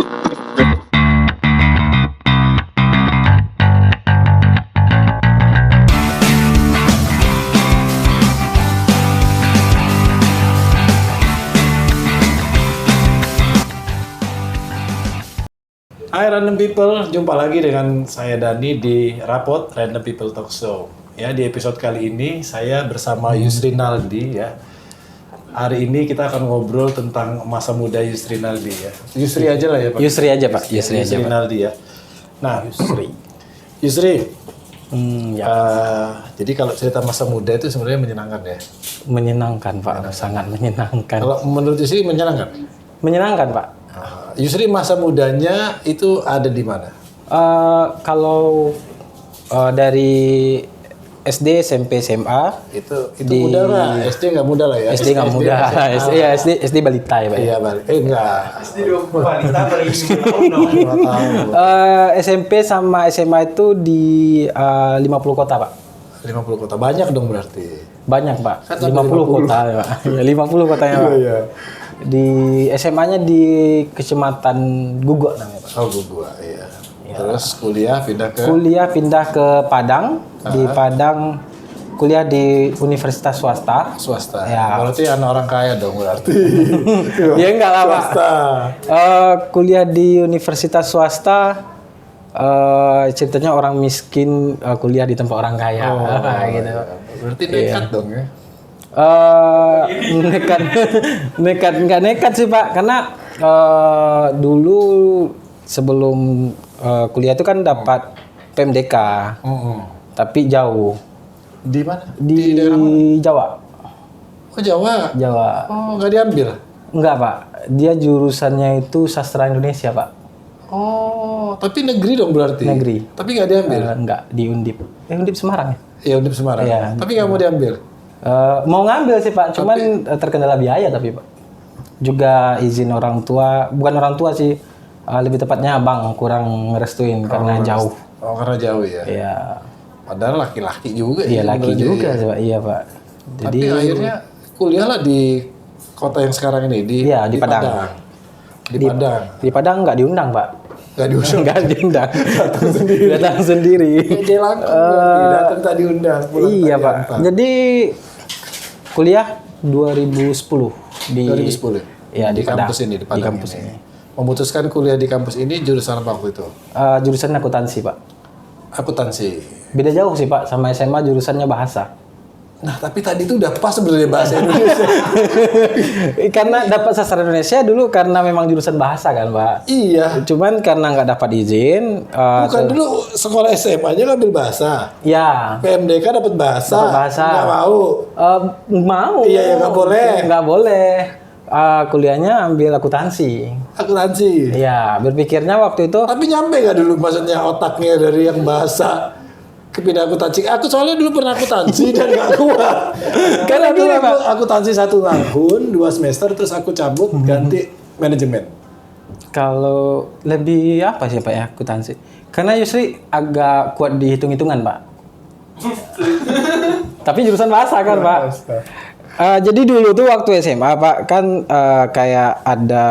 Hai Random People, jumpa lagi dengan saya Dani di Rapot Random People Talk Show. Ya, di episode kali ini saya bersama Yusri Naldi ya. Hari ini kita akan ngobrol tentang masa muda Yusri Naldi ya. Yusri aja lah ya Pak. Yusri aja Pak. Yusri Naldi ya. Nah, Yusri. Ya. Jadi kalau cerita masa muda itu sebenarnya menyenangkan ya. Menyenangkan Pak, sangat menyenangkan. Kalau menurut Yusri menyenangkan? Menyenangkan Pak. Yusri masa mudanya itu ada di mana? Kalau dari SD, SMP, SMA itu muda lah. SD nggak muda lah ya. SD nggak muda. SD balita ya Pak. Iya balik. Enggak. SD balita paling 5 tahun dong. SMP sama SMA itu di 50 kota Pak. 50 kota banyak dong berarti. Banyak Pak. Kan 50 kota ya Pak. Ya, 50 kotanya Pak. Iya. Di SMA-nya di Kecamatan Guguk namanya Pak. Oh Guguk, iya. Terus kuliah pindah ke Padang. Di Padang kuliah di universitas swasta. Ya. Berarti anak orang kaya dong berarti. Ya enggak lah Pak. Kuliah di universitas swasta. Ceritanya orang miskin kuliah di tempat orang kaya. Gitu. Iya. Berarti nekat dong ya. Nggak nekat sih Pak, karena dulu sebelum kuliah itu kan dapat PMDK, tapi jauh. Di mana? Di daerah mana? Jawa. Oh Jawa. Oh nggak diambil? Enggak Pak, dia jurusannya itu sastra Indonesia Pak. Oh tapi negeri dong berarti? Negeri. Tapi nggak diambil? Enggak, di Undip. Undip Semarang ya? Iya Undip Semarang. Ya. Tapi nggak mau diambil? Mau ngambil sih Pak, cuman terkendala biaya tapi Pak. Juga izin orang tua, bukan orang tua sih, lebih tepatnya abang kurang ngerestuin karena jauh. Oh karena jauh ya? Iya. Padahal laki-laki juga ya? Iya laki juga sih Pak, iya Pak. Jadi akhirnya kuliah lah di kota yang sekarang ini, di Padang. Di Padang nggak diundang Pak. Nggak diundang. Datang sendiri. Datang tak diundang. Iya Pak. Jadi kuliah 2010 di 2010. Ya di kampus ini, di Padang. Di kampus ini. Memutuskan kuliah di kampus ini jurusan apa waktu itu? Jurusan akuntansi Pak. Akuntansi. Beda jauh sih Pak, sama SMA jurusannya bahasa. Nah tapi tadi itu udah pas sebenarnya bahasa Indonesia. Karena dapat sastra Indonesia dulu karena memang jurusan bahasa kan Pak. Iya. Cuman karena nggak dapat izin. Bukan dulu sekolah SMA-nya ngambil bahasa. Ya. PMDK dapat bahasa. Nggak mau. Mau. Iya ya nggak boleh. Nggak boleh. Kuliahnya ambil akuntansi. Akuntansi. Iya. Berpikirnya waktu itu. Tapi nyampe nggak dulu maksudnya otaknya dari yang bahasa kepindah akuntansi. Aku soalnya dulu pernah akuntansi dan nggak kuat. Karena dulu aku akuntansi 1 tahun 2 semester terus aku cabut ganti manajemen. Kalau lebih apa sih Pak ya akuntansi? Karena Yusri agak kuat di hitung-hitungan Pak. Tapi jurusan bahasa kan Pak. Jadi dulu tuh waktu SMA Pak kan kayak ada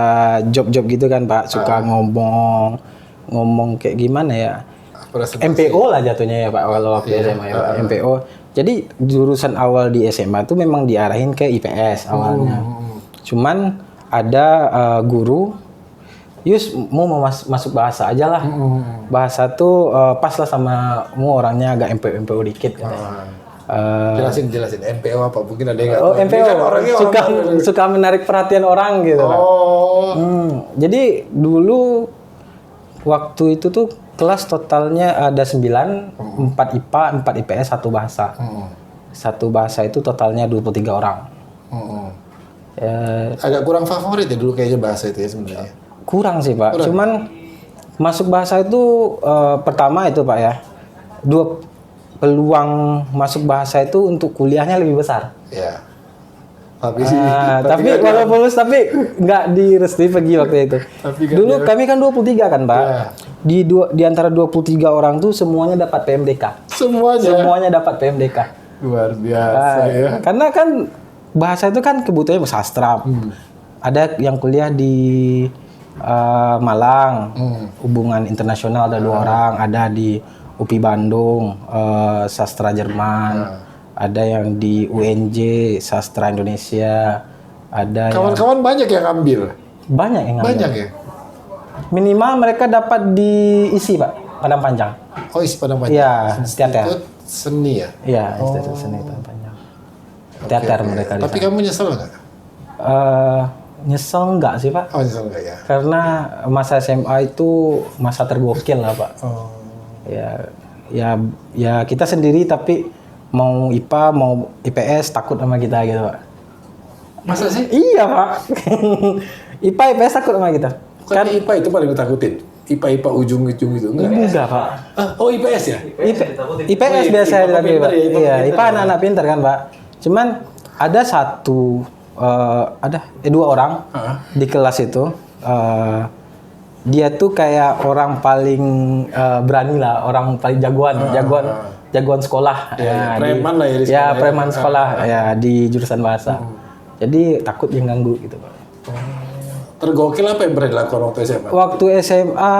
job-job gitu kan Pak, suka ngomong kayak gimana ya? MPO lah jatuhnya ya Pak kalau waktu SMA ya Pak, MPO. Jadi jurusan awal di SMA tuh memang diarahin ke IPS awalnya. Cuman ada guru, Yus mau masuk bahasa aja lah. Bahasa tuh pas lah sama orangnya agak MPO dikit. Jelasin MPO apa? Mungkin ada yang nggak tahu. MPO kan suka menarik perhatian orang gitu Pak. Jadi dulu waktu itu tuh kelas totalnya ada 9, 4 IPA, 4 IPS, 1 bahasa. 1 bahasa itu totalnya 23 orang. Agak kurang favorit ya dulu kayaknya bahasa itu ya sebenarnya. Kurang sih Pak. Cuman masuk bahasa itu pertama itu Pak ya. Peluang masuk bahasa itu untuk kuliahnya lebih besar. Iya. Tapi walaupun lulus tapi nggak direstui pergi waktu itu. Dulu kami kan 23 kan Pak. Yeah. Di antara 23 orang tuh semuanya dapat PMDK. Semuanya dapat PMDK. Luar biasa ya. Karena kan bahasa itu kan kebutuhannya sastra. Ada yang kuliah di Malang, hubungan internasional ada 2 orang, ada di UPI Bandung, sastra Jerman, ada yang di UNJ, sastra Indonesia, ada Kawan-kawan banyak yang ambil. banyak yang ngambil. Banyak ya? Minimal mereka dapat diisi Pak, Padang Panjang. Oh, isi Padang Panjang. Iya, teater. Institut seni ya? Iya, Institut Seni Padang Panjang. Teater mereka di Tapi sana. kamu nyesel nggak? Nyesel enggak sih Pak? Oh, nyesel nggak ya? Karena masa SMA itu masa tergokil lah Pak. Oh. Ya kita sendiri tapi mau IPA mau IPS takut sama kita gitu Pak. Masa sih? Iya Pak. IPA IPS takut sama kita. Kan IPA itu paling ditakutin. IPA ujung-ujung itu enggak? Enggak Pak. Oh, IPS ya? IPS Oh, biasa IPA tapi pinter Pak. ya, IPA Iya, pinter IPA ya. anak-anak pintar kan Pak. Cuman ada dua orang di kelas itu. Dia tuh kayak orang paling berani lah, orang paling jagoan sekolah. Ya, Ya, preman lah ya di ya sekolah ya. preman sekolah ya di jurusan bahasa. Jadi takut dia ganggu gitu Pak. Tergokil apa yang pernah dilakukan waktu SMA? Waktu SMA,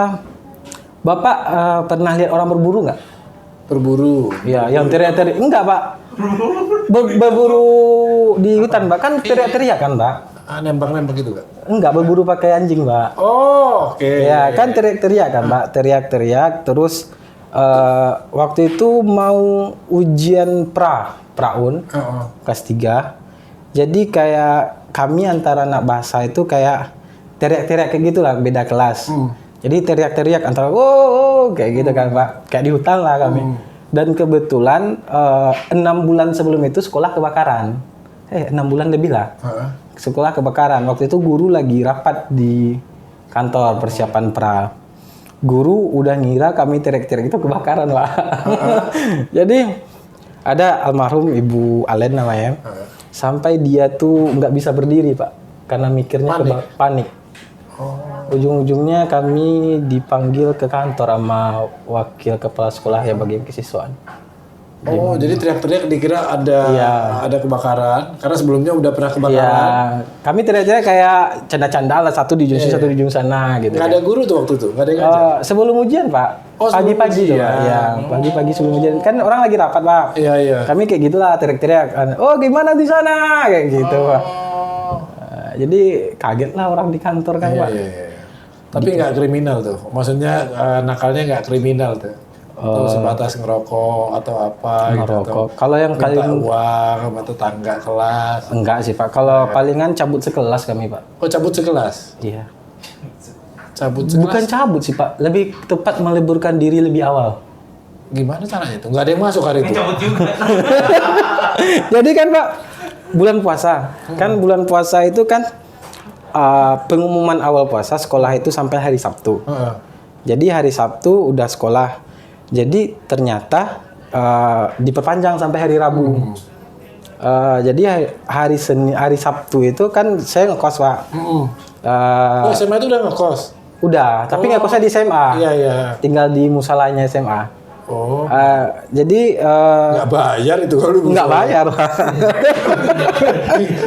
Bapak pernah lihat orang berburu nggak? Berburu. Ya, yang teriak-teriak. Enggak, Pak. Berburu di hutan, Pak. Kan teriak-teriak kan, Pak? Nembak-nembak gitu kan? Enggak, berburu pakai anjing, Pak. Oh, oke. Ya, kan teriak-teriak kan, Pak. Teriak-teriak. Terus waktu itu mau ujian praun, kelas 3. Jadi kayak kami antara anak bahasa itu kayak teriak-teriak kayak gitulah, beda kelas. Jadi teriak-teriak antara kayak gitu kan Pak, kayak di hutan lah kami. Dan kebetulan 6 bulan sebelum itu sekolah kebakaran. 6 bulan lebih lah. Sekolah kebakaran. Waktu itu guru lagi rapat di kantor persiapan pra. Guru udah ngira kami teriak-teriak itu kebakaran Pak. Jadi ada almarhum Ibu Alen namanya. Sampai dia tuh nggak bisa berdiri Pak, karena mikirnya panik. Ujung-ujungnya kami dipanggil ke kantor sama wakil kepala sekolah ya bagian kesiswaan. Oh, jadi teriak-teriak dikira ada kebakaran karena sebelumnya udah pernah kebakaran. Ya, kami teriak-teriak kayak canda-canda lah, satu di ujung sini, satu di ujung sana gitu. Nggak ada guru tuh waktu itu, nggak ada yang ngajar. Sebelum ujian Pak, Oh, sebelum pagi-pagi tuh ujian. Pak. Ya, pagi-pagi sebelum ujian kan orang lagi rapat Pak. Iya, iya. Kami kayak gitulah teriak-teriak. Oh gimana di sana kayak gitu Pak. Jadi kaget lah orang di kantor kan Pak. Iya. Tapi nggak kriminal tuh, maksudnya nakalnya nggak kriminal tuh. Atau sebatas ngerokok atau apa gitu. Ngerokok. Kalau yang Minta paling uang sama tetangga kelas. enggak sih Pak. Kalau palingan cabut sekelas kami Pak. Oh, cabut sekelas? Iya. Cabut sekelas? Bukan cabut sih Pak. Lebih tepat meliburkan diri lebih awal. Gimana caranya tuh? Nggak ada yang masuk hari itu? Cabut juga. Jadi kan Pak, bulan puasa. Kan bulan puasa itu kan pengumuman awal puasa sekolah itu sampai hari Sabtu. Jadi hari Sabtu udah sekolah. Jadi ternyata diperpanjang sampai hari Rabu. Jadi hari Sabtu itu kan saya ngekos Pak. Oh, SMA itu udah ngekos? Udah, tapi ngekosnya di SMA. Iya. Tinggal di musalanya SMA. Oh. Jadi Nggak bayar itu kalau lu nggak bayar Pak.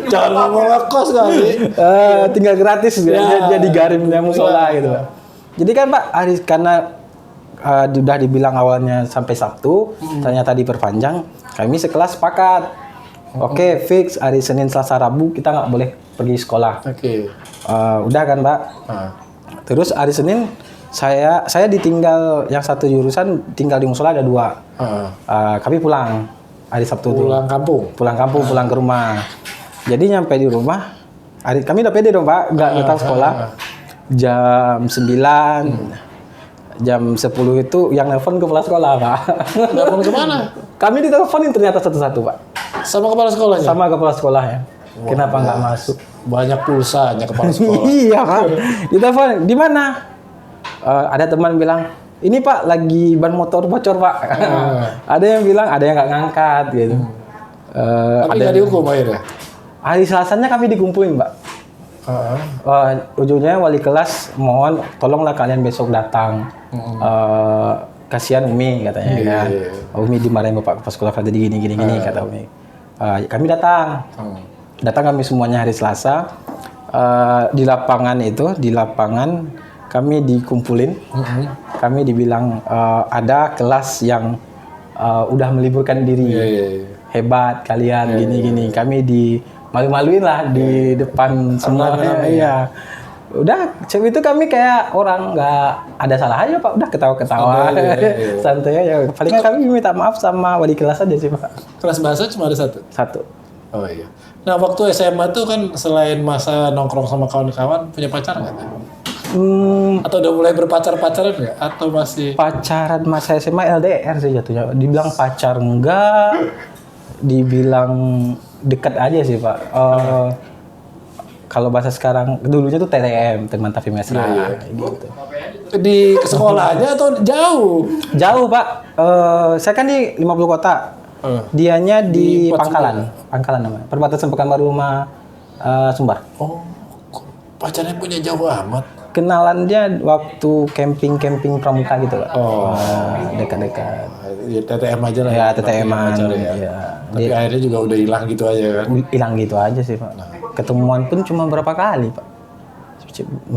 Jangan ngomong ngekos kali. Tinggal gratis dia digarimnya musola gitu Pak. Jadi kan Pak karena udah dibilang awalnya sampai Sabtu, ternyata diperpanjang, kami sekelas sepakat. Oke, fix hari Senin, Selasa, Rabu kita nggak boleh pergi sekolah. Oke. Udah kan Pak. Terus hari Senin saya ditinggal yang satu jurusan tinggal di musola ada 2. Kami pulang hari Sabtu tuh. Pulang kampung? Pulang kampung, pulang ke rumah. Jadi nyampe di rumah, kami udah pede dong Pak, nggak datang sekolah. Jam 9, jam 10 itu yang nelpon kepala sekolah Pak. Nelpon kemana? Kami diteleponin ternyata satu-satu Pak. Sama kepala sekolahnya? Sama kepala sekolahnya. Kenapa nggak masuk? Banyak pulsanya kepala sekolah. Iya Pak. Ditelepon, di mana? Ada teman bilang, ini Pak lagi ban motor bocor Pak. Ada yang bilang, ada yang nggak ngangkat gitu. Tapi nggak dihukum akhirnya? Hari Selasanya kami dikumpulin Pak. Ujungnya wali kelas mohon tolonglah kalian besok datang. Kasihan Umi katanya kan. Umi dimarahin bapak kepala sekolah tadi gini kata Umi. Kami datang. Datang kami semuanya hari Selasa. di lapangan kami dikumpulin. Kami dibilang ada kelas yang udah meliburkan diri. Hebat kalian gini-gini. Kami malu-maluin lah di depan semuanya. Iya. Udah itu kami kayak orang nggak ada salah aja Pak. Udah ketawa-ketawa. Santai aja. Paling kami minta maaf sama wali kelas aja sih Pak. Kelas bahasa cuma ada satu? Satu. Oh iya. Nah waktu SMA tuh kan selain masa nongkrong sama kawan-kawan, punya pacar nggak? Atau udah mulai berpacar-pacaran nggak? Atau masih? Pacaran masa SMA LDR sih jatuhnya. Dibilang pacar enggak, dibilang dekat aja sih Pak. Kalau bahasa sekarang, dulunya tuh TTM, teman tapi mesra, gitu. Di sekolahnya atau jauh? Jauh Pak. Saya kan di 50 kota. Dianya di Pangkalan namanya. Perbatasan Pekanbaru sama Sumbar. Oh, pacarnya punya jauh amat. Kenalan dia waktu camping pramuka gitu Pak. Dekat-dekat. Ya TTM aja lah. Ya TTM-an. Ya. Tapi akhirnya juga udah hilang gitu aja kan. Hilang gitu aja sih Pak. Ketemuan pun cuma berapa kali Pak?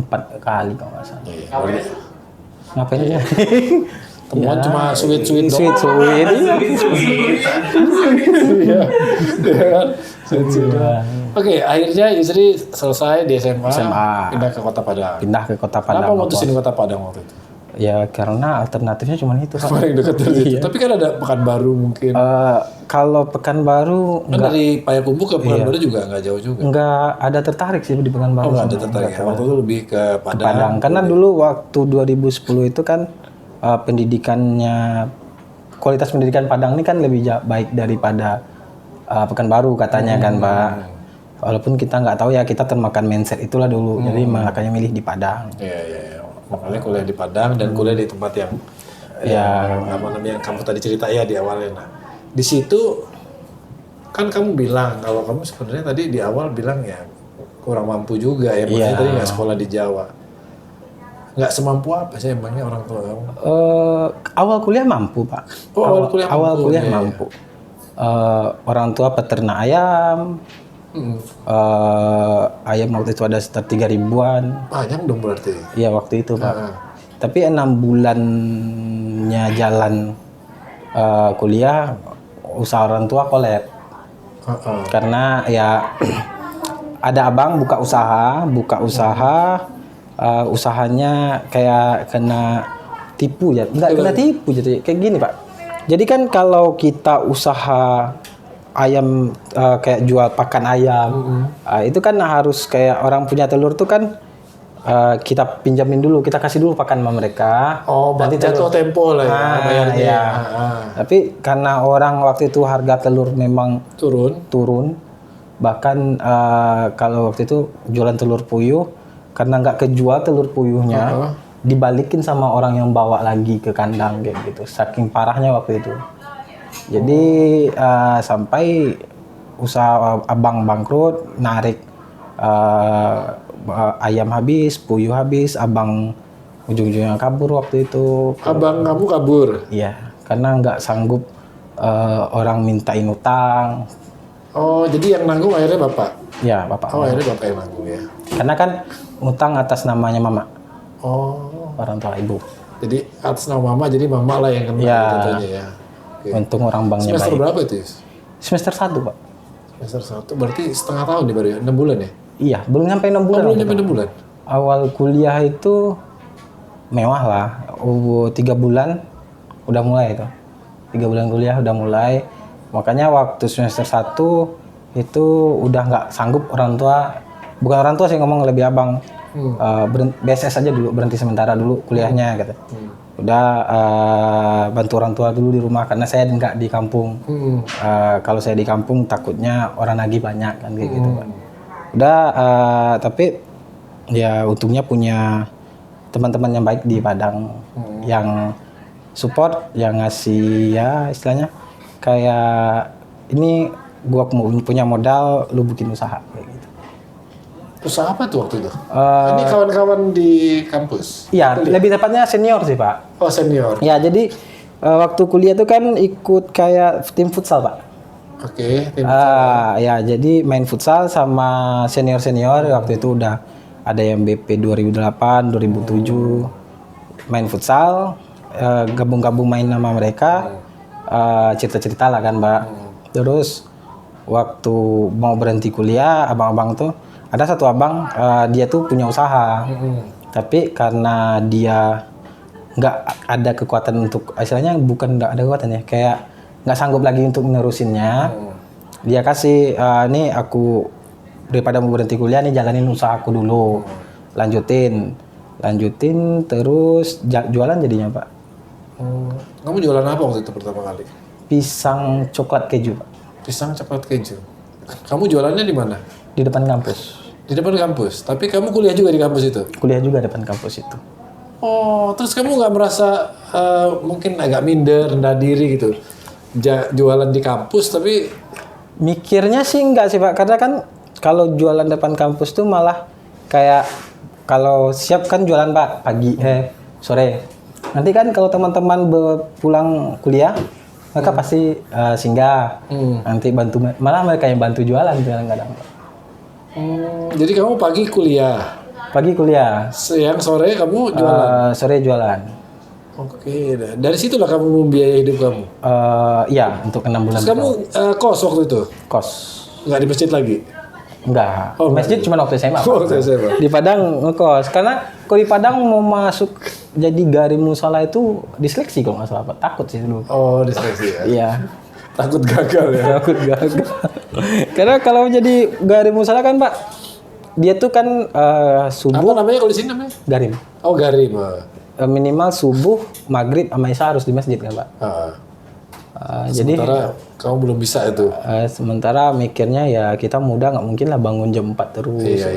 4 kali kalau nggak salah. Iya. Ngapain aja? Temuan cuma sweet-sweet dong. Sweet. Iya. Kan? Sweet-sweet. Oke, akhirnya Yusri selesai di SMA. Pindah ke Kota Padang. Kenapa mutusin Kota Padang waktu itu? Ya karena alternatifnya cuma itu Pak. Paling dekat dari situ. Tapi kan ada Pekanbaru mungkin. Kalau Pekanbaru kan dari Payakumbuh ke Pekanbaru juga nggak jauh juga. Nggak ada tertarik sih di Pekanbaru. Oh nggak ada tertarik ya. Waktu itu lebih ke Padang. Karena dulu waktu 2010 itu kan kualitas pendidikan Padang ini kan lebih baik daripada Pekanbaru katanya kan Pak. Walaupun kita nggak tahu ya, kita termakan mindset itulah dulu. Jadi makanya milih di Padang. Iya. Makanya kuliah di Padang dan kuliah di tempat yang apa namanya yang kamu tadi cerita ya di awalnya. Nah, di situ kan kamu bilang kalau kamu sebenarnya tadi di awal bilang ya kurang mampu juga ya, makanya tadi nggak sekolah di Jawa. Nggak semampu apa sih emangnya orang tua kamu? Awal kuliah mampu Pak. Oh, awal kuliah mampu. Orang tua peternak ayam. Ayam waktu itu ada sekitar 3.000-an. Banyak dong berarti. Iya waktu itu Pak. Tapi 6 bulannya jalan kuliah, usaha orang tua kolab. Karena ya ada abang buka usaha, usahanya kayak kena tipu ya. Enggak kena tipu jadi kayak gini Pak. Jadi kan kalau kita usaha ayam kayak jual pakan ayam, itu kan harus kayak orang punya telur tuh kan kita pinjamin dulu, kita kasih dulu pakan sama mereka. Oh, nanti jatuh tempo lah ya bayarnya. Iya. Tapi karena orang waktu itu harga telur memang turun. Bahkan kalau waktu itu jualan telur puyuh, karena nggak kejual telur puyuhnya, dibalikin sama orang yang bawa lagi ke kandang kayak gitu. Saking parahnya waktu itu. Jadi sampai usaha abang bangkrut, narik ayam habis, puyuh habis, abang ujung-ujungnya kabur waktu itu. Abang kamu kabur? Iya, karena nggak sanggup orang mintain utang. Oh, jadi yang nanggung akhirnya bapak? Iya, bapak. Oh, akhirnya bapak yang nanggung ya? Karena kan utang atas namanya mama. Oh. Orang tua ibu. Jadi atas nama mama, jadi mama lah yang kena contohnya ya? Untung orang banknya baik. Semester berapa itu? Semester 1 Pak. Semester 1, berarti setengah tahun nih baru ya? 6 bulan ya? Iya, belum sampai 6 bulan. Oh, belum sampai 6 bulan? Awal kuliah itu mewah lah. 3 bulan udah mulai itu. 3 bulan kuliah udah mulai. Makanya waktu semester 1 itu udah nggak sanggup orang tua. Bukan orang tua sih ngomong, lebih abang. BSS aja dulu, berhenti sementara dulu kuliahnya gitu. Udah bantu orang tua dulu di rumah karena saya nggak di kampung. Kalau saya di kampung takutnya orang nagih banyak kan kayak gitu Pak. Udah tapi ya untungnya punya teman-teman yang baik di Padang yang support, yang ngasih ya istilahnya kayak ini gua punya modal, lu bikin usaha kayak gitu. Usaha apa tuh waktu itu? Ini kawan-kawan di kampus? Iya, lebih tepatnya senior sih Pak. Oh senior? Ya jadi waktu kuliah tuh kan ikut kayak tim futsal Pak. Oke, tim Ya jadi main futsal sama senior waktu itu udah ada yang BP 2008, 2007 main futsal, gabung-gabung main sama mereka, cerita-cerita lah kan Mbak. Terus waktu mau berhenti kuliah, abang-abang tuh ada satu abang dia tuh punya usaha, tapi karena dia nggak ada kekuatan untuk, istilahnya bukan nggak ada kekuatan ya, kayak nggak sanggup lagi untuk menerusinnya. Dia kasih, nih aku daripada mau berhenti kuliah nih jalanin usahaku dulu, lanjutin terus jualan jadinya Pak. Kamu jualan apa waktu itu pertama kali? Pisang coklat keju Pak, Pisang coklat keju. Kamu jualannya di mana? di depan kampus. Di depan kampus. Tapi kamu kuliah juga di kampus itu? Kuliah juga depan kampus itu. Oh, terus kamu nggak merasa mungkin agak minder, rendah diri gitu? Jualan di kampus tapi Mikirnya sih enggak sih Pak, karena kan kalau jualan depan kampus tuh malah kayak kalau siap kan jualan Pak pagi sore. Nanti kan kalau teman-teman pulang kuliah mereka pasti singgah. Nanti bantu, malah mereka yang bantu jualan kadang-kadang. jadi kamu pagi kuliah, Pagi kuliah, siang sore kamu jualan. sore jualan. Oke, dari situlah kamu membiayai hidup kamu. Iya, untuk 6 bulan. Terus kamu kos waktu itu? Kos. Nggak di masjid lagi? Enggak. Oh, Masjid cuma waktu SMA. Pak. Waktu SMA. Di Padang ngekos. Karena kalau di Padang mau masuk jadi garim musala itu diseleksi kalau nggak salah Pak. Takut sih dulu. Oh, diseleksi ya? Iya. Takut gagal ya? Takut gagal. Karena kalau jadi garim musala kan Pak, dia tuh kan Apa subuh namanya kalau di sini namanya? garim. Oh, garim. Minimal subuh, maghrib, sama isya harus di masjid kan Pak. Jadi Sementara kamu belum bisa itu. sementara mikirnya ya kita muda nggak mungkin lah bangun jam 4 terus. Iya.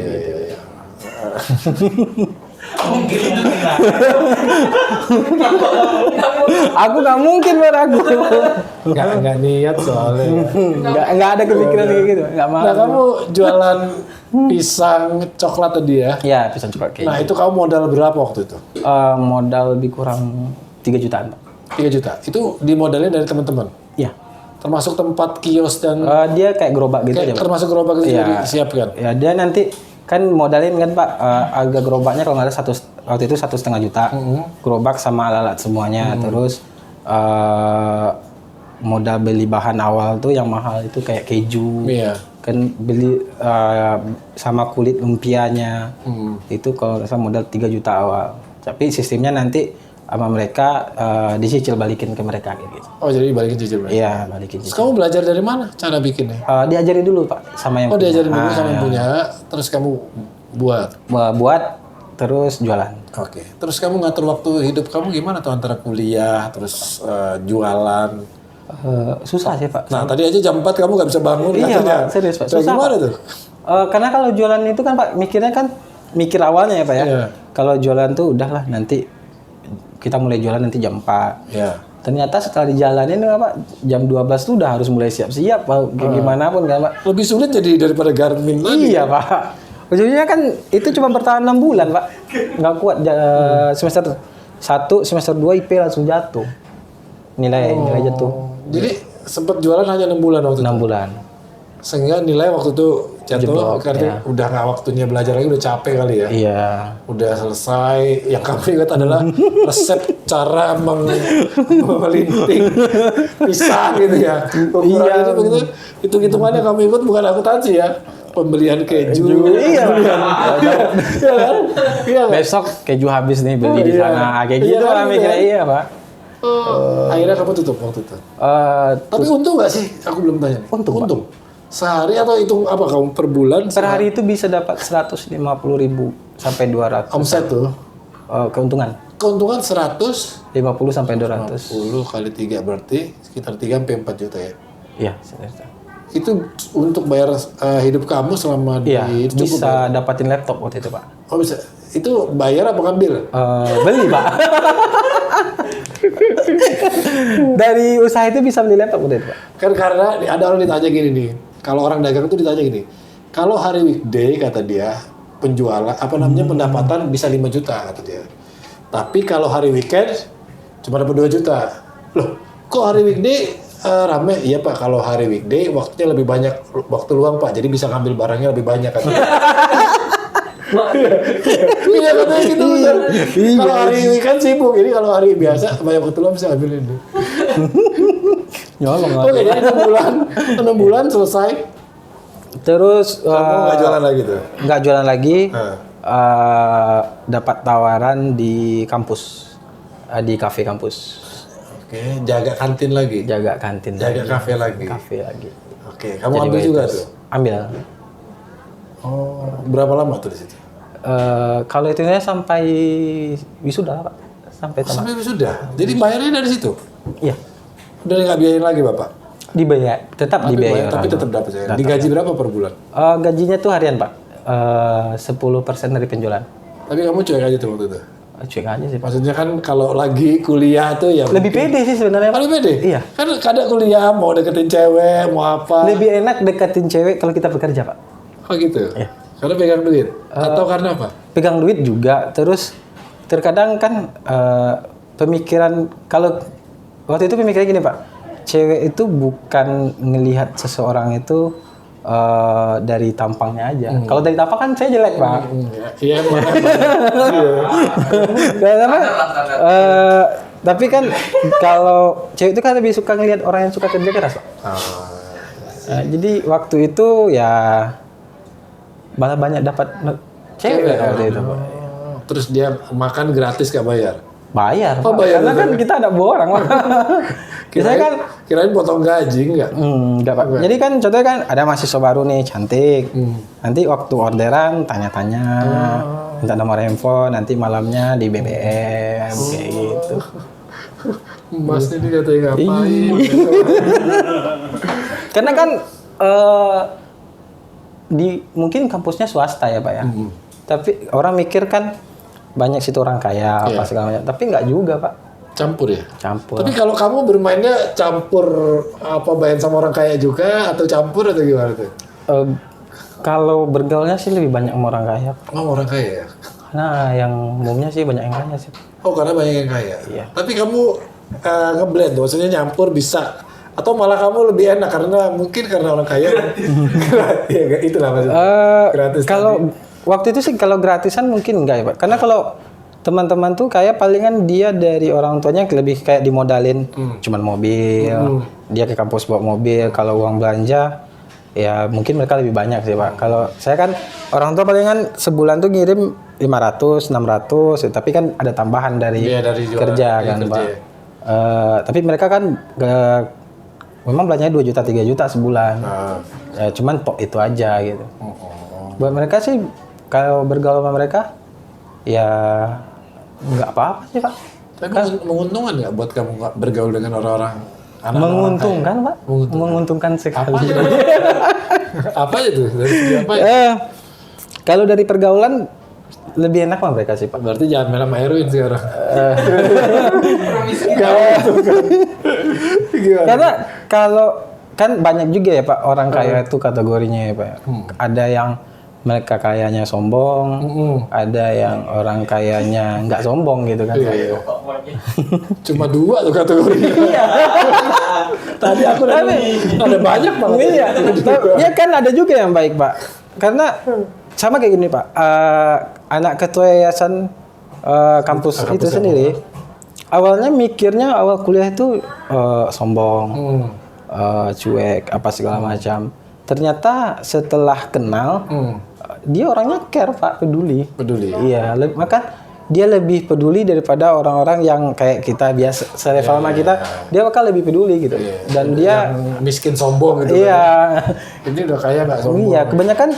Mungkin itu tidak. Aku nggak mungkin beragu. Nggak niat soalnya. nggak ada kepikiran kayak gitu. Nggak mau. Nah, kamu jualan pisang coklat tadi ya? Ya pisang coklat keju. Nah, itu kamu modal berapa waktu itu? Modal lebih kurang 3 jutaan Pak. 3 juta. Itu dimodalin dari teman-teman? Iya. Termasuk tempat kios dan Dia kayak gerobak gitu aja kayak Pak. termasuk gerobak itu Iya. juga disiapkan? Ya dia nanti kan modalin kan Pak, harga gerobaknya kalau nggak ada waktu itu 1,5 juta. Gerobak sama alat-alat semuanya. Terus modal beli bahan awal tuh yang mahal itu kayak keju. Iya. Kan beli sama kulit lumpianya. Itu kalau nggak salah modal 3 juta awal. Tapi sistemnya nanti sama mereka dicicil balikin ke mereka kayak gitu. Oh, jadi balikin cicil mereka. Iya, balikin Terus cicil. kamu belajar dari mana cara bikinnya? Diajari dulu Pak sama yang Oh, punya. diajarin dulu sama yang punya, terus kamu buat. Buat terus jualan. Oke. Terus kamu ngatur waktu hidup kamu gimana tuh antara kuliah, terus jualan? Susah sih Pak. Nah, tadi aja jam 4 kamu nggak bisa bangun Iya katanya. Pak, serius Pak. Nah, Susah gimana Pak. tuh? Karena kalau jualan itu kan Pak mikirnya kan mikir awalnya ya Pak ya. Iya. Kalau jualan tuh udahlah nanti kita mulai jualan nanti jam 4. Ya. Ternyata setelah dijalanin Pak jam 12 tuh udah harus mulai siap-siap Pak. Kayak gimana pun kan Pak. Lebih sulit jadi daripada Garmin tadi. Iya Pak. Ujungnya kan itu cuma bertahan 6 bulan Pak. Nggak kuat semester 1, semester 2 IP langsung jatuh. Nilai jatuh. Jadi sempat jualan hanya 6 bulan waktu 6 itu. bulan. Sehingga nilai waktu itu jatuh Jeblok, karena udah nggak waktunya belajar lagi, udah capek kali ya. Iya. Udah selesai. Yang kamu ingat adalah resep cara melinting pisang gitu ya. Ukurannya itu begitu. Hitung-hitungannya kamu ikut bukan akuntansi ya. Pembelian keju. Iya. Iya kan? Iya kan? Besok keju habis nih beli di Iya. sana. Kayak Iya gitu kan, lah iya. mikirnya iya Pak. Akhirnya kamu tutup waktu itu. Tapi untung nggak sih? Aku belum tanya. Untung, Sehari atau hitung apa kamu per bulan? Per hari itu bisa dapat 150.000 sampai 200 Omset tuh. keuntungan. Keuntungan 100 50 sampai 200. 10 kali 3 berarti sekitar 3 sampai 4 juta ya. Iya, Itu untuk bayar hidup kamu selama iya, di itu cukup. bisa dapatin laptop waktu itu, Pak. Oh bisa. Itu bayar apa ngambil? Beli, Pak. Dari usaha itu bisa beli laptop waktu itu, Pak. Kan karena ada orang ditanya gini nih. Kalau orang dagang itu ditanya gini. Kalau hari weekday kata dia penjualan pendapatan bisa 5 juta kata dia. Tapi kalau hari weekend cuma dapat 2 juta. Loh, kok hari weekday rame, iya Pak. Kalau hari weekday waktunya lebih banyak waktu luang Pak, jadi bisa ngambil barangnya lebih banyak kan. Iya katanya gitu bener. Kalau hari weekend sibuk, ini kalau hari biasa banyak waktu luang bisa ambil ini. Nyolong. Oke, jadi 6 bulan selesai. Terus Kamu nggak jualan lagi tuh? nggak jualan lagi. Nah. Dapat tawaran di kampus, di kafe kampus, Oke, jaga kantin lagi. jaga kantin, Jaga kafe lagi. kafe lagi. Oke, kamu Jadi ambil juga waiters. tuh. Ambil. Oh, berapa lama tuh di situ? Kalau itu sampai wisuda Pak, sampai tamat. Sampai sudah. Jadi bayarnya dari situ. Iya, Udah nggak biayain lagi Bapak? dibayar, tetap dibayar. Tapi tetap dapat saya. Digaji berapa per bulan? Gajinya tuh harian Pak, 10% dari penjualan. Tapi kamu cuek aja tuh waktu itu. Cuek aja sih Pak. Maksudnya kan kalau lagi kuliah tuh ya Lebih pede sih sebenarnya Pak. lebih pede? Iya. Kan kadang kuliah mau deketin cewek, mau apa. Lebih enak deketin cewek kalau kita bekerja Pak. Oh gitu? Iya. Karena pegang duit? Atau karena apa? Pegang duit juga, terus terkadang kan pemikiran, kalau waktu itu pemikiran gini Pak, cewek itu bukan ngelihat seseorang itu dari tampangnya aja. Kalau dari tampang kan saya jelek Pak. Iya, emang. Kenapa? Tapi kan kalau cewek itu kan lebih suka ngelihat orang yang suka kerja keras Pak. Jadi waktu itu ya malah banyak dapat cewek waktu itu Pak. Terus dia makan gratis gak bayar? Bayar, Oh, Pak. bayar Karena juga. kan kita ada borang Pak. Biasanya kan Kirain potong gaji enggak? enggak Pak. Jadi kan contohnya kan ada mahasiswa baru nih cantik. Nanti waktu orderan tanya-tanya, minta nomor handphone, nanti malamnya di BBM kayak gitu. Mas ini katanya ngapain? Karena kan mungkin kampusnya swasta ya Pak ya. Tapi orang mikir kan banyak situ orang kaya apa segala macam. Tapi nggak juga Pak. Campur ya? Campur. Tapi kalau kamu bermainnya campur apa main sama orang kaya juga atau campur atau gimana tuh? Kalau bergaulnya sih lebih banyak sama orang kaya. Oh, orang kaya ya? Nah, yang umumnya sih banyak yang kaya sih. Oh, karena banyak yang kaya. Iya. Tapi kamu ngeblend, maksudnya nyampur bisa atau malah kamu lebih enak karena mungkin karena orang kaya. Ya, itulah maksudnya. Gratis. Kalau waktu itu sih kalau gratisan mungkin enggak ya Pak. Karena kalau teman-teman tuh kayak palingan dia dari orang tuanya lebih kayak dimodalin cuman mobil. Dia ke kampus bawa mobil, kalau uang belanja ya mungkin mereka lebih banyak sih Pak. Kalau saya kan orang tua palingan sebulan tuh ngirim 500, 600, tapi kan ada tambahan dari, Iya, dari jualan, kerja dari kan kerja, Pak. ya. Tapi mereka kan memang belanjanya 2 juta 3 juta sebulan. Ya, cuman tok itu aja gitu. Buat mereka sih kalau bergaul sama mereka ya nggak apa-apa sih Pak. Tapi menguntungkan nggak buat kamu nggak bergaul dengan orang-orang Menguntungkan Pak. Menguntungkan sekali. Apa itu? Dari segi apa ya? Kalau dari pergaulan lebih enak sama mereka sih Pak. Berarti jangan main sama Erwin sekarang. Karena kalau kan banyak juga ya Pak orang kaya itu kategorinya ya Pak. Ada yang mereka kayanya sombong, ada yang orang kayanya nggak sombong gitu kan. Iya. Cuma 2 tuh kategorinya. Tadi aku ada banyak banget. Iya, ya kan ada juga yang baik Pak. Karena sama kayak gini Pak, anak ketua yayasan kampus itu sendiri, awalnya mikirnya awal kuliah itu sombong, cuek, apa segala macam. Ternyata setelah kenal, dia orangnya care Pak, peduli. Peduli. Iya, maka dia lebih peduli daripada orang-orang yang kayak kita biasa selevel sama kita. Dia bakal lebih peduli gitu. Dan dia Yang miskin sombong gitu. iya. Ini udah kaya nggak sombong. Iya, kebanyakan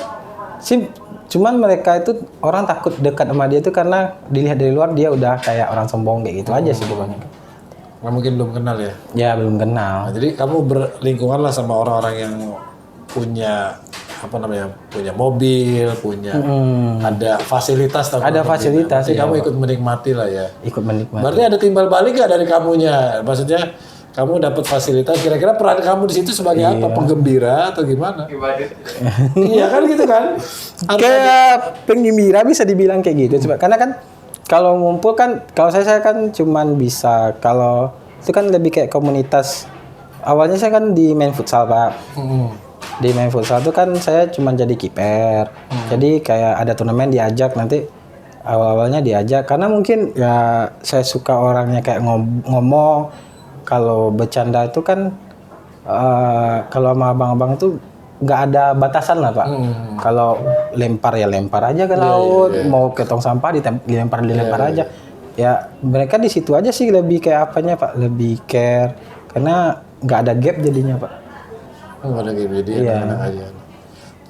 sih cuman mereka itu orang takut dekat sama dia itu karena dilihat dari luar dia udah kayak orang sombong kayak gitu aja sih pokoknya. Nggak mungkin belum kenal ya. Ya belum kenal. Nah, jadi kamu berlingkungan lah sama orang-orang yang punya apa namanya, punya mobil, punya ada fasilitas. Ada fasilitas, Jadi iya, kamu Pak. ikut menikmati lah ya. Ikut menikmati. Berarti ada timbal balik nggak dari kamunya? Maksudnya kamu dapat fasilitas. Kira-kira peran kamu di situ sebagai apa? Penggembira atau gimana? Iya kan gitu kan? Kayak penggembira bisa dibilang kayak gitu coba. Karena kan kalau ngumpul kan kalau saya kan cuman bisa kalau itu kan lebih kayak komunitas Awalnya saya kan di main futsal Pak. Di main futsal itu kan saya cuma jadi kiper. Jadi kayak ada turnamen diajak nanti awal-awalnya diajak karena mungkin ya saya suka orangnya kayak ngomong kalau bercanda itu kan kalau sama abang-abang itu nggak ada batasan lah Pak. Kalau lempar ya lempar aja ke laut, mau ke tong sampah dilempar aja. Ya mereka di situ aja sih lebih kayak apanya Pak, lebih care karena nggak ada gap jadinya Pak. Nggak ada game jadi anak-anak aja.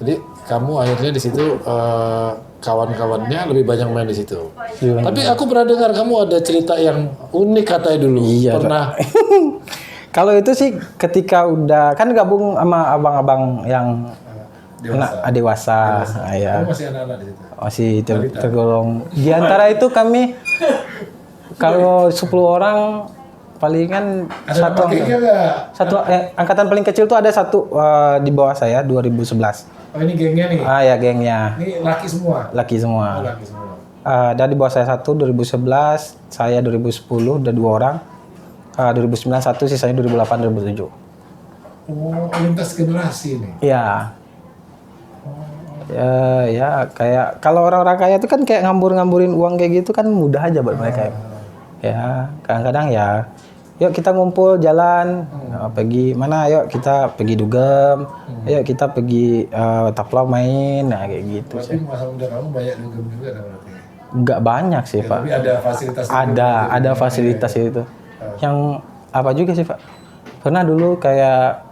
Jadi kamu akhirnya di situ kawan-kawannya lebih banyak main di situ. Tapi aku pernah dengar kamu ada cerita yang unik katanya dulu. Iya, Pernah. Kalau itu sih ketika udah kan gabung sama abang-abang yang dewasa. Ya. Kamu masih anak-anak di situ. Masih tergolong. Di antara itu kami kalau 10 orang palingan Ada satu pakainya nggak? angkatan paling kecil tuh ada satu di bawah saya 2011. Oh ini gengnya nih. Ya gengnya. Ini laki semua. Laki semua. Oh, laki semua. Dari bawah saya satu 2011, saya 2010 udah 2 orang. 2009 satu, sisanya 2008 2007. Oh, lintas generasi nih. Iya. Ya kayak kalau orang-orang kaya itu kan kayak ngambur-ngamburin uang kayak gitu kan mudah aja buat mereka. Ya, kadang-kadang ya yuk kita ngumpul jalan, pergi mana, yuk kita pergi dugem, yuk kita pergi taplau main, nah kayak gitu Berarti sih. masa muda kamu banyak dugem juga ada berarti. Nggak banyak sih Pak. Tapi ada fasilitas itu. Ada fasilitas itu. Yang apa juga sih Pak? Pernah dulu kayak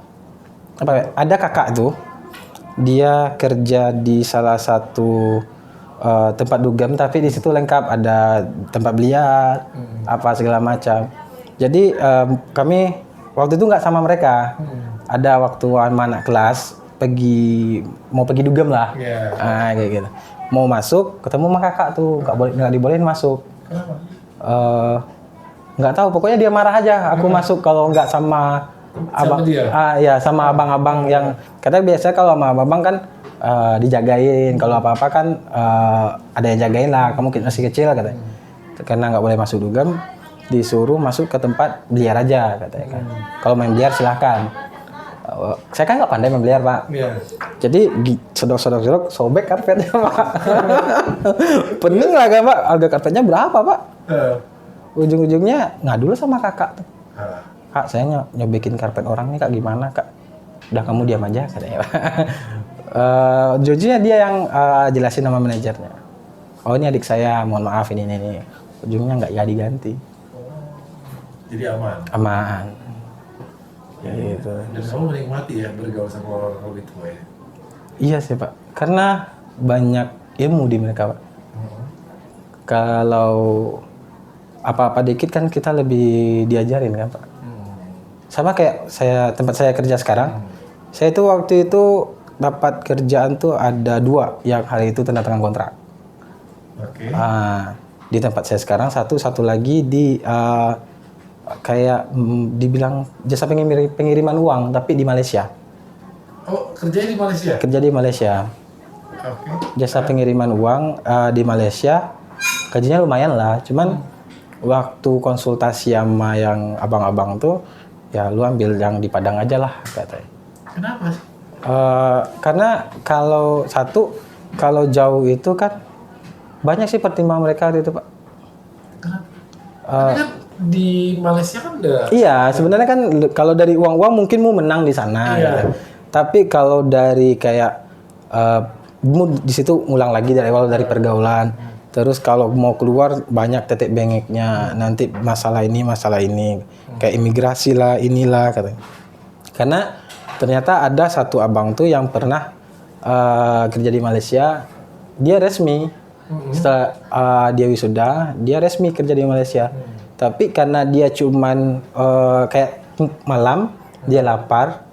apa ya, ada kakak tuh dia kerja di salah satu tempat dugem tapi di situ lengkap ada tempat biliar apa segala macam. Jadi kami waktu itu nggak sama mereka. Ada waktu anak kelas mau pergi dugem lah. Kayak gitu. Mau masuk ketemu sama kakak tuh nggak dibolehin masuk. Kenapa? Nggak tahu, pokoknya dia marah aja. Aku masuk kalau nggak sama abang. Ya sama abang-abang yang katanya biasanya kalau sama abang kan dijagain. Kalau apa-apa kan ada yang jagain lah. Kamu masih kecil katanya. Karena nggak boleh masuk dugem, disuruh masuk ke tempat biliar aja katanya kan. Kalau main biliar silahkan. Saya kan nggak pandai main biliar Pak. Jadi sodok-sodok sobek karpetnya Pak. Pening lah kan Pak. Harga karpetnya berapa Pak? Ujung-ujungnya ngadu sama kakak tuh. Kak, saya nyobekin karpet orang nih Kak, gimana Kak? Udah kamu diam aja katanya. Ujungnya dia yang jelasin sama manajernya. Oh ini adik saya, mohon maaf ini. Ujungnya nggak jadi ganti. Jadi aman. Aman. Ya gitu. Dan kamu menikmati ya bergaul sama orang-orang gitu ya? Iya sih Pak, karena banyak ilmu di mereka Pak. Kalau apa-apa dikit kan kita lebih diajarin kan Pak. Sama kayak tempat saya kerja sekarang. Saya itu waktu itu dapat kerjaan tuh ada 2 yang hari itu tanda tangan kontrak. Oke. Di tempat saya sekarang satu lagi di kayak dibilang jasa pengiriman uang tapi di Malaysia. Oh kerjanya di Malaysia? Kerja di Malaysia. Oke. Jasa pengiriman uang di Malaysia. Gajinya lumayan lah, cuman waktu konsultasi sama yang abang-abang tuh ya lu ambil yang di Padang aja lah katanya. Kenapa sih? Karena kalau jauh itu kan banyak sih pertimbangan mereka itu Pak. Kenapa? Tapi kan di Malaysia kan udah. Iya sebenarnya kan kalau dari uang mungkin mau menang di sana. Gitu. Tapi kalau dari kayak di situ ulang lagi dari awal dari pergaulan. Terus kalau mau keluar banyak tetek bengeknya, nanti masalah ini, kayak imigrasi lah, inilah katanya. Karena ternyata ada satu abang tuh yang pernah kerja di Malaysia, dia resmi. Setelah dia wisuda, dia resmi kerja di Malaysia. Tapi karena dia cuman kayak malam, dia lapar,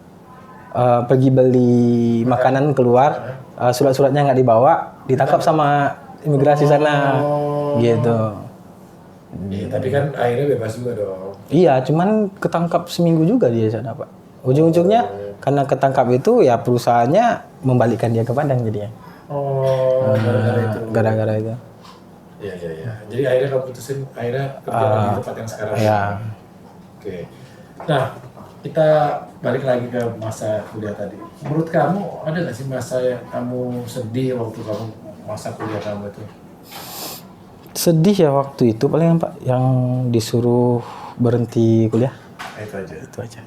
pergi beli makanan keluar, surat-suratnya nggak dibawa, ditangkap sama imigrasi sana, gitu. Iya, tapi kan akhirnya bebas juga dong. Iya, cuman ketangkap seminggu juga dia sana Pak. Ujung-ujungnya karena ketangkap itu ya perusahaannya membalikkan dia ke Padang jadinya. Gara-gara itu. Gara-gara itu. Iya. Jadi akhirnya kamu putusin kerja di tempat yang sekarang. Iya. Oke. Nah, kita balik lagi ke masa kuliah tadi. Menurut kamu ada nggak sih masa yang kamu sedih waktu kamu masa kuliah kamu itu? Sedih ya waktu itu paling Pak yang disuruh berhenti kuliah. Itu aja. Itu aja.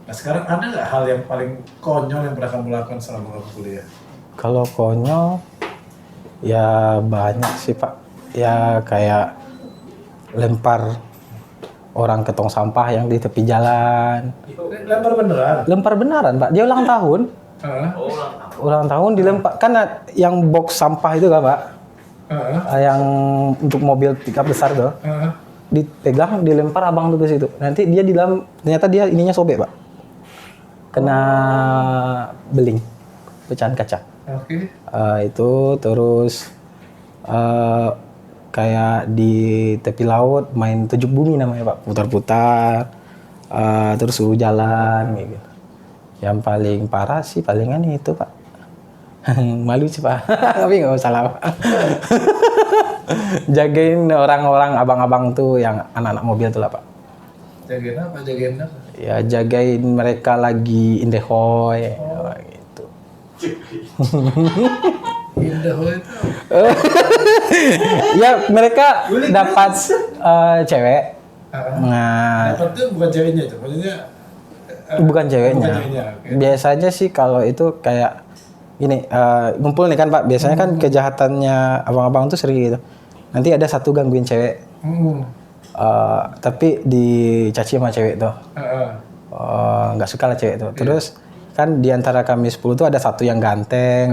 Nah sekarang ada nggak hal yang paling konyol yang pernah kamu lakukan selama kamu kuliah? Kalau konyol ya banyak sih Pak. Ya kayak lempar orang ke tong sampah yang di tepi jalan. Lempar beneran? Lempar benaran Pak. Dia ulang tahun. Ulang tahun dilempar. Kan yang box sampah itu kan Pak. Yang untuk mobil pickup besar tuh. Dipegang, dilempar abang tuh ke situ. Nanti dia di dalam, ternyata dia ininya sobek Pak. Kena beling, pecahan kaca. Oke. Itu terus kayak di tepi laut main tujuh bumi namanya Pak, putar-putar. Terus suruh jalan gitu. Yang paling parah sih palingan itu Pak. Malu sih Pak, tapi nggak salah Pak. Jagain orang-orang abang-abang tuh yang anak-anak mobil tuh lah Pak. Jagain apa? Jagain apa? Ya jagain mereka lagi indehoy gitu. Indehoy itu? Ya mereka dapat cewek. Nah, Dapat tuh bukan ceweknya itu, maksudnya bukan ceweknya. Bukan ceweknya, oke. Biasanya sih kalau itu kayak ini ngumpul nih kan Pak. Biasanya kan kejahatannya abang-abang tuh sering gitu. Nanti ada satu gangguin cewek. Tapi dicaci sama cewek tuh. Nggak suka lah cewek tuh. Terus kan di antara kami 10 tuh ada satu yang ganteng.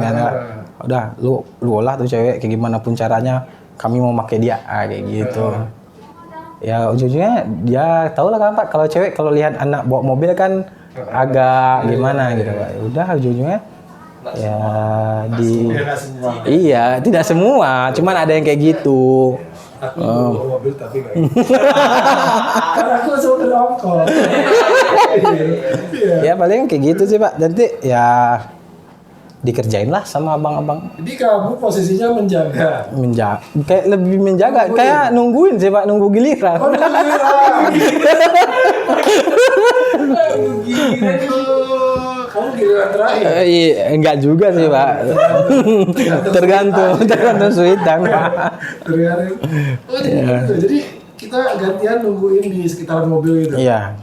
Udah lu olah tuh cewek kayak gimana pun caranya. Kami mau pakai dia kayak gitu. Ya ujung-ujungnya dia tau lah kan Pak. Kalau cewek kalau lihat anak bawa mobil kan agak gimana gitu Pak. Udah ujung-ujungnya ya di iya tidak semua, cuman ada yang kayak gitu. Aku bawa mobil tapi nggak gitu. Karena aku sopir ongkos. Ya paling kayak gitu sih Pak. Nanti ya dikerjain lah sama abang-abang. Jadi kamu posisinya menjaga. Kayak lebih menjaga, kayak nungguin sih Pak, nunggu giliran. Kamu giliran terakhir. Iya, enggak juga sih Pak. Tergantung suitan Pak. Tergantung. Oh gitu. Jadi kita gantian nungguin di sekitaran mobil gitu. Iya,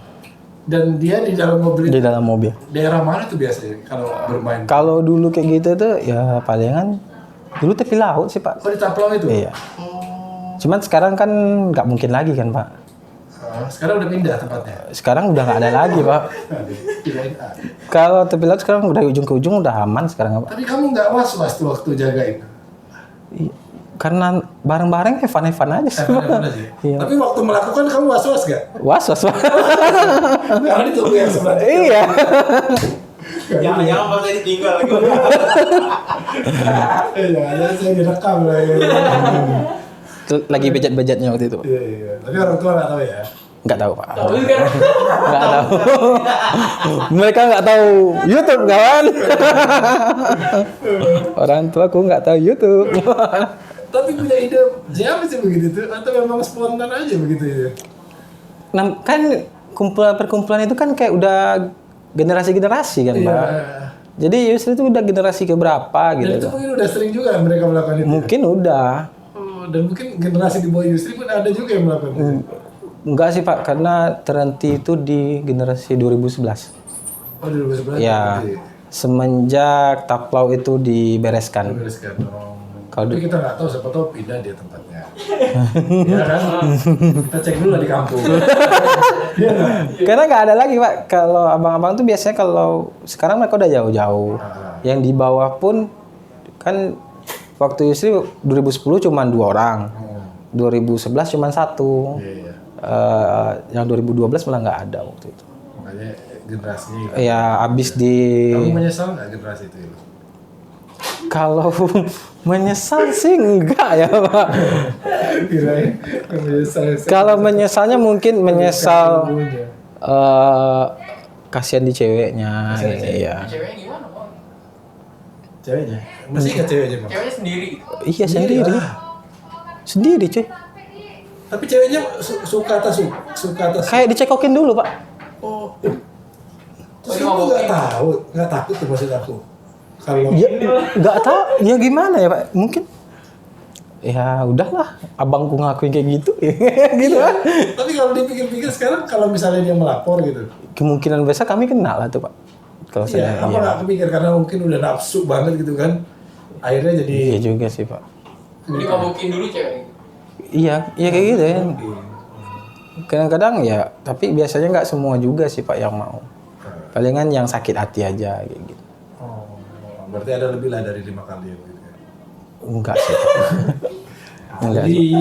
Dan dia di dalam mobil. di dalam mobil. Daerah mana tuh biasanya kalau bermain? Kalau dulu kayak gitu tuh ya palingan dulu tepi laut sih Pak. Oh di Taplang itu? Iya. Cuman sekarang kan nggak mungkin lagi kan Pak. Sekarang udah pindah tempatnya. Sekarang udah nggak ada lagi Pak. Kirain ada. Kalau tepi laut sekarang udah ujung ke ujung udah aman sekarang Pak. Tapi kamu nggak was-was tuh waktu jagain? Karena bareng-bareng Evan aja sih. Iya. Tapi waktu melakukan kamu was-was gak? Was Pak. Karena ditunggu yang sebelah. Iya. Jangan pas saya ditinggal lagi. Jangan saya direkam lah ya. Lagi bejat-bejatnya waktu itu. Iya. Tapi orang tua nggak tahu ya. Nggak tahu Pak. Nggak tahu. Mereka nggak tahu YouTube kawan. Orang tuaku nggak tahu YouTube. Tapi punya ide siapa sih begitu tuh? Atau memang spontan aja begitu ya? Nah, kan perkumpulan itu kan kayak udah generasi-generasi kan Pak. Jadi Yusri itu udah generasi keberapa gitu. Dan itu mungkin udah sering juga mereka melakukan itu. Mungkin udah. Dan mungkin generasi di bawah Yusri pun ada juga yang melakukan itu. Enggak sih Pak, karena terhenti itu di generasi 2011. Oh 2011. Ya, semenjak Taplau itu dibereskan. Tapi kita nggak tahu, siapa tahu pindah dia tempatnya. Ya kan? Kita cek dulu lah di kampung. Iya nggak? Karena nggak ada lagi Pak. Kalau abang-abang tuh biasanya kalau sekarang mereka udah jauh-jauh. Yang di bawah pun kan waktu Yusri 2010 cuma 2 orang. 2011 cuma 1. Iya. Yang 2012 malah nggak ada waktu itu. Makanya generasinya gitu. Ya abis di. Kamu menyesal nggak generasi itu? Kalau menyesal sih enggak ya Pak. Kirain menyesal. Kalau menyesalnya mungkin menyesal kasihan di ceweknya. Iya. Ceweknya gimana, Bang? Ceweknya? Masih nggak ceweknya, Bang? Ceweknya sendiri. Iya sendiri. Sendiri cuy. Tapi ceweknya suka atas. Kayak dicekokin dulu Pak. Oh. Terus kamu nggak takut tuh maksud aku. Kalau Ya, nggak tahu. Ya gimana ya Pak? Mungkin. Ya udahlah, abangku ngakuin kayak gitu, gitu kan. tapi kalau dipikir-pikir sekarang kalau misalnya dia melapor gitu, Kemungkinan besar kami kenal lah tuh Pak. Kalau iya, saya, apa nggak kepikir karena mungkin udah nafsu banget gitu kan, akhirnya jadi iya juga sih Pak. Jadi masukin dulu cewek. Iya kayak gitu ya. Kadang-kadang ya, tapi biasanya nggak semua juga sih Pak yang mau. Palingan yang sakit hati aja kayak gitu. Oh, berarti ada lebih lah dari 5 kali ya, gitu ya. Enggak sih Pak. Enggak Jadi sih.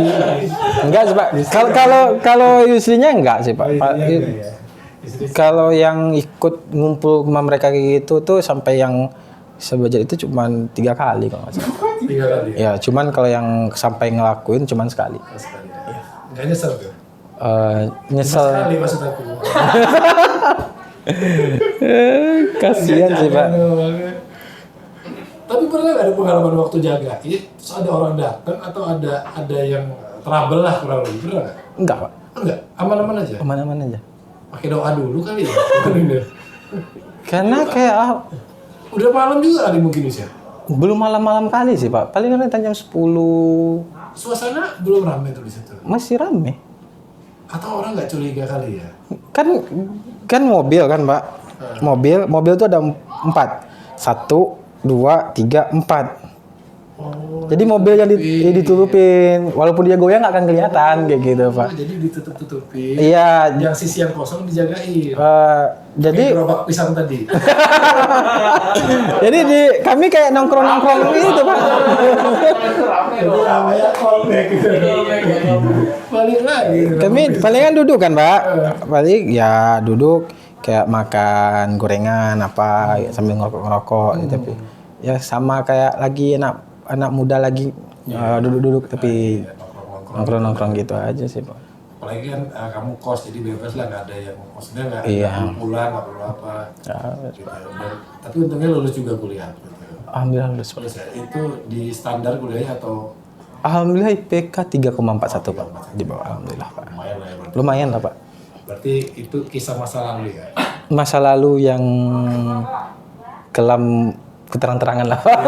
Enggak sih Pak. Kalau istrinya enggak sih Pak. Kalau yang ikut ngumpul sama mereka kayak gitu tuh sampai yang sebajak itu cuma 3 kali kalau nggak salah. 3 kali ya? Ya, cuman kalau yang sampai ngelakuin cuman sekali. Sekali ya? Nggak nyesel tuh? Nyesel. Sekali maksud aku. Kasihan sih Pak. Tapi pernah nggak ada pengalaman waktu jagain, terus ada orang datang atau ada yang trouble lah kurang lebih, pernah nggak? Enggak Pak. Enggak, aman-aman aja. Aman-aman aja. Pakai doa dulu kali ya. Karena kayak Udah malam juga kali mungkin ya. belum malam-malam kali sih Pak. Paling kan jam 10 Suasana belum ramai tuh di situ. masih rame. Atau orang nggak curiga kali ya? Kan mobil kan Pak. Mobil tuh ada 4. 1, 2, 3, 4. Oh, Jadi mobil yang ditutupin, walaupun dia goyang nggak akan kelihatan kayak gitu Pak. jadi ditutup-tutupin. Iya. Yang sisi yang kosong dijagain. Jadi Kayak gerobak pisang tadi. jadi kami kayak nongkrong gitu Pak. Jadi namanya callback gitu. Balik lagi. Kami palingan duduk kan Pak. Paling ya duduk kayak makan gorengan apa sambil ngerokok gitu, tapi ya sama kayak lagi anak muda lagi duduk-duduk tapi nongkrong gitu aja sih Pak. Apalagi kan kamu kos jadi bebas lah, nggak ada yang maksudnya nggak Iya. perlu pulang, nggak perlu apa. Ya, Gitu. Tapi untungnya lulus juga kuliah. Gitu. alhamdulillah lulus Pak. Lulus ya. Itu di standar kuliahnya atau Alhamdulillah IPK 3,41 Pak. Di bawah alhamdulillah Pak. lumayan lah ya berarti. Lumayan lah Pak. Berarti itu kisah masa lalu ya. Masa lalu yang kelam keterang-terangan lah Pak.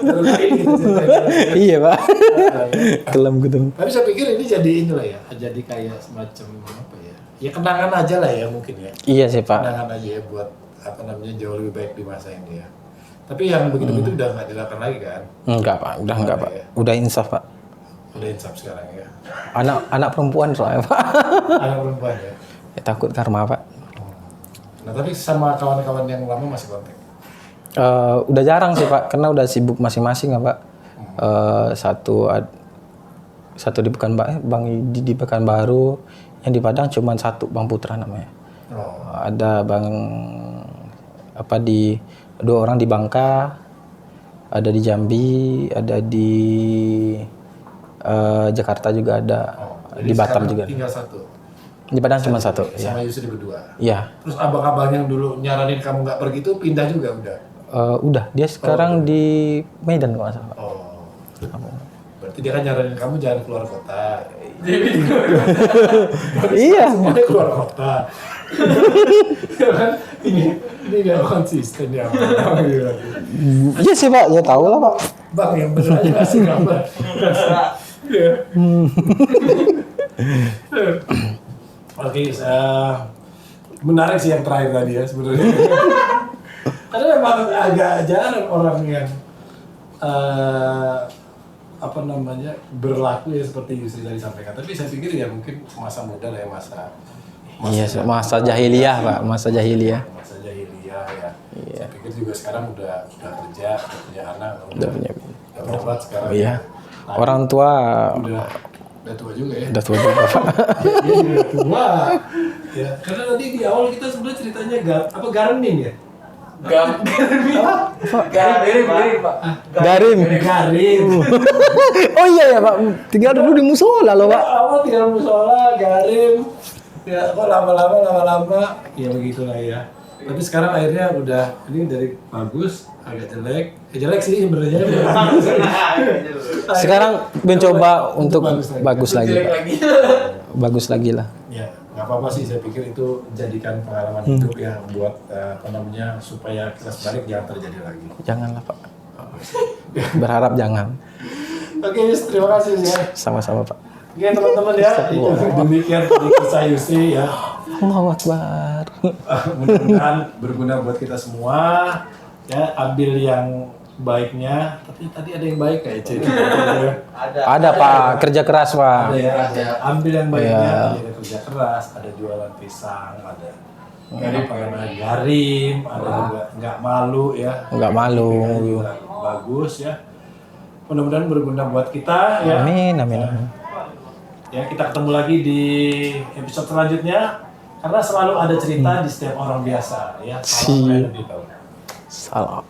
Terus ini gitu ceritanya. Iya Pak. Kelam gitu. Tapi saya pikir ini jadi inilah ya, jadi kayak semacam apa ya? Ya kenangan aja lah ya mungkin ya. Iya sih Pak. Kenangan aja ya buat apa namanya jauh lebih baik di masa ini ya. Tapi yang begitu-begitu udah nggak dilakukan lagi kan? Enggak Pak, udah enggak Pak. Udah insaf Pak. Udah insaf sekarang ya. Anak perempuan soalnya Pak. Anak perempuan ya. Ya, takut karma Pak. Nah tapi sama kawan-kawan yang lama masih kontak? Udah jarang sih Pak, karena udah sibuk masing-masing ya Pak. Satu di di Pekanbaru, yang di Padang cuma satu, Bang Putra namanya. Ada dua orang di Bangka, ada di Jambi, ada di Jakarta juga ada, di Batam juga. Tinggal satu. Di Padang cuma satu. Ya. Sama Yusri berdua. Ya. Terus abang-abang yang dulu nyaranin kamu nggak pergi itu pindah juga udah? Udah, dia sekarang di Medan kalau nggak salah. Pak. Oh. Berarti dia kan nyaranin kamu jangan keluar kota. Iya. Semuanya keluar kota. ini nggak konsisten ya. Iya sih Pak, ya tahu lah Pak. Bang yang bener aja kasih gambar. Iya. Oke, menarik sih yang terakhir tadi ya sebenarnya. Karena memang agak jarang orang yang apa namanya berlaku ya seperti Yusri tadi sampaikan. Tapi saya pikir ya mungkin masa muda lah ya Iya, masa jahiliyah Pak, masa jahiliyah. masa jahiliyah ya. Iya. Saya pikir juga sekarang udah kerja, udah punya anak, Udah punya. udah berobat sekarang. Iya. Orang tua Udah tua juga ya. udah tua juga Pak. Dia udah tua. Ya, karena tadi di awal kita sebenarnya ceritanya gardening ya. Garim Pak. Garim. Garim. Oh iya ya Pak, tinggal dulu di musola loh Pak. Awal tinggal musola, garim. Ya, kok lama-lama ya begitulah ya. Tapi sekarang akhirnya udah ini dari bagus agak jelek. Jelek sih sebenarnya. Sekarang mencoba untuk bagus lagi Pak. Lagi. bagus lagi lah. Ya, nggak apa-apa sih. Saya pikir itu jadikan pengalaman hidup ya buat supaya kita sebalik jangan terjadi lagi. Janganlah Pak. Berharap jangan. Oke, Yus, terima kasih Yus, ya. Sama-sama Pak. Oke teman-teman ya, itu demikian tadi kisah Yusri ya. Allahu Akbar. Mudah-mudahan berguna buat kita semua. Ya, ambil yang baiknya. Tapi tadi ada yang baik kayak Cik. Ada Pak, kerja keras Pak. Ada ya, ada. Ambil yang baiknya. Iya. Ada kerja keras, ada jualan pisang, ada garim, ada juga nggak malu ya. Nggak malu. Juga bagus ya. Mudah-mudahan berguna buat kita ya. Amin, amin, amin. Ya, kita ketemu lagi di episode selanjutnya karena selalu ada cerita di setiap orang biasa ya. Salam Si- random people. Salam.